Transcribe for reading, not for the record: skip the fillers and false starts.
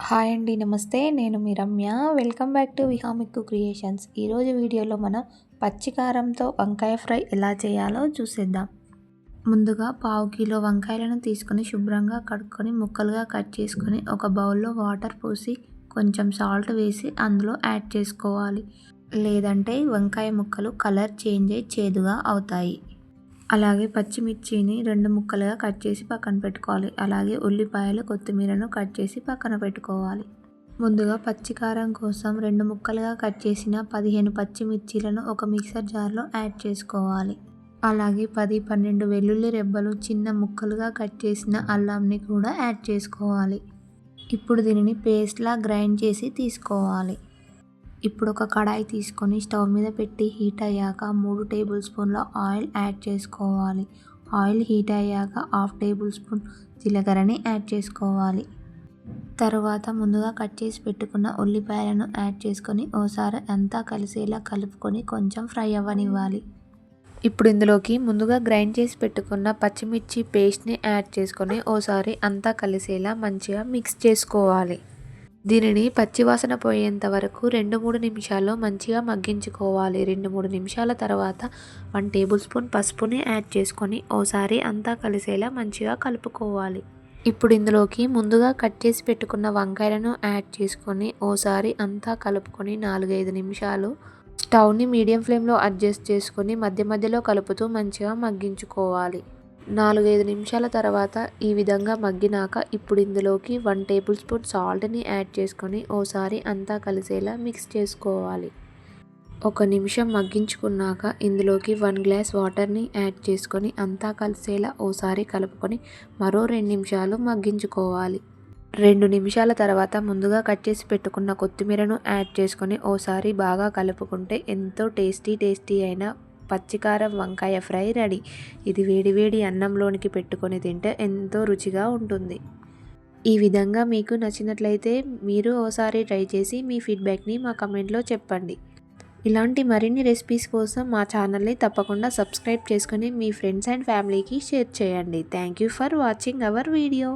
Hi అండి. నమస్తే. నేను మీ Ramya. Welcome back to Vihamikku creations. ఈరోజు వీడియోలో మనం పచ్చి కారంతో వంకాయ ఫ్రై ఎలా చేయాలో చూసేద్దాం. ముందుగా పావు కిలో వంకాయలను తీసుకొని శుభ్రంగా కడుక్కొని ముక్కలుగా కట్ చేసుకొని ఒక బౌల్లో వాటర్ పోసి కొంచెం సాల్ట్ వేసి అందులో యాడ్ చేసుకోవాలి. లేదంటే వంకాయ ముక్కలు కలర్ చేంజ్ అయ్యి చేదుగా అవుతాయి. అలాగే పచ్చిమిర్చిని 2 ముక్కలుగా కట్ చేసి పక్కన పెట్టుకోవాలి. అలాగే ఉల్లిపాయలు, కొత్తిమీరను కట్ చేసి పక్కన పెట్టుకోవాలి. ముందుగా పచ్చి కారం కోసం 2 ముక్కలుగా కట్ చేసిన 15 పచ్చిమిర్చీలను ఒక మిక్సర్ జార్లో యాడ్ చేసుకోవాలి. అలాగే 10-12 వెల్లుల్లి రెబ్బలు చిన్న ముక్కలుగా కట్ చేసిన అల్లంని కూడా యాడ్ చేసుకోవాలి. ఇప్పుడు దీనిని పేస్ట్లా గ్రైండ్ చేసి తీసుకోవాలి. ఇప్పుడు ఒక కడాయి తీసుకొని స్టవ్ మీద పెట్టి హీట్ అయ్యాక 3 టేబుల్ స్పూన్ల ఆయిల్ యాడ్ చేసుకోవాలి. ఆయిల్ హీట్ అయ్యాక 1/2 టేబుల్ స్పూన్ జీలకర్రని యాడ్ చేసుకోవాలి. తర్వాత ముందుగా కట్ చేసి పెట్టుకున్న ఉల్లిపాయలను యాడ్ చేసుకొని ఓసారి అంతా కలిసేలా కలుపుకొని కొంచెం ఫ్రై అవ్వనివ్వాలి. ఇప్పుడు ఇందులోకి ముందుగా గ్రైండ్ చేసి పెట్టుకున్న పచ్చిమిర్చి పేస్ట్ని యాడ్ చేసుకొని ఓసారి అంతా కలిసేలా మంచిగా మిక్స్ చేసుకోవాలి. దీనిని పచ్చివాసన పోయేంత వరకు 2-3 నిమిషాలు మంచిగా మగ్గించుకోవాలి. 2-3 నిమిషాల తర్వాత 1 టేబుల్ స్పూన్ పసుపుని యాడ్ చేసుకొని ఓసారి అంతా కలిసేలా మంచిగా కలుపుకోవాలి. ఇప్పుడు ఇందులోకి ముందుగా కట్ చేసి పెట్టుకున్న వంకాయలను యాడ్ చేసుకొని ఓసారి అంతా కలుపుకొని 4-5 నిమిషాలు స్టవ్ని మీడియం ఫ్లేమ్లో అడ్జస్ట్ చేసుకొని మధ్య మధ్యలో కలుపుతూ మంచిగా మగ్గించుకోవాలి. 4-5 నిమిషాల తర్వాత ఈ విధంగా మగ్గినాక ఇప్పుడు ఇందులోకి 1 టేబుల్ స్పూన్ సాల్ట్ని యాడ్ చేసుకొని ఓసారి అంతా కలిసేలా మిక్స్ చేసుకోవాలి. 1 నిమిషం మగ్గించుకున్నాక ఇందులోకి 1 గ్లాస్ వాటర్ని యాడ్ చేసుకొని అంతా కలిసేలా ఓసారి కలుపుకొని మరో 2 నిమిషాలు మగ్గించుకోవాలి. 2 నిమిషాల తర్వాత ముందుగా కట్ చేసి పెట్టుకున్న కొత్తిమీరను యాడ్ చేసుకొని ఓసారి బాగా కలుపుకుంటే ఎంతో టేస్టీ అయిన పచ్చికారం వంకాయ ఫ్రై రెడీ. ఇది వేడివేడి అన్నంలోనికి పెట్టుకొని తింటే ఎంతో రుచిగా ఉంటుంది. ఈ విధంగా మీకు నచ్చినట్లయితే మీరు ఓసారి ట్రై చేసి మీ ఫీడ్బ్యాక్ని మా కమెంట్లో చెప్పండి. ఇలాంటి మరిన్ని రెసిపీస్ కోసం మా ఛానల్ని తప్పకుండా సబ్స్క్రైబ్ చేసుకొని మీ ఫ్రెండ్స్ అండ్ ఫ్యామిలీకి షేర్ చేయండి. Thank you for watching our video.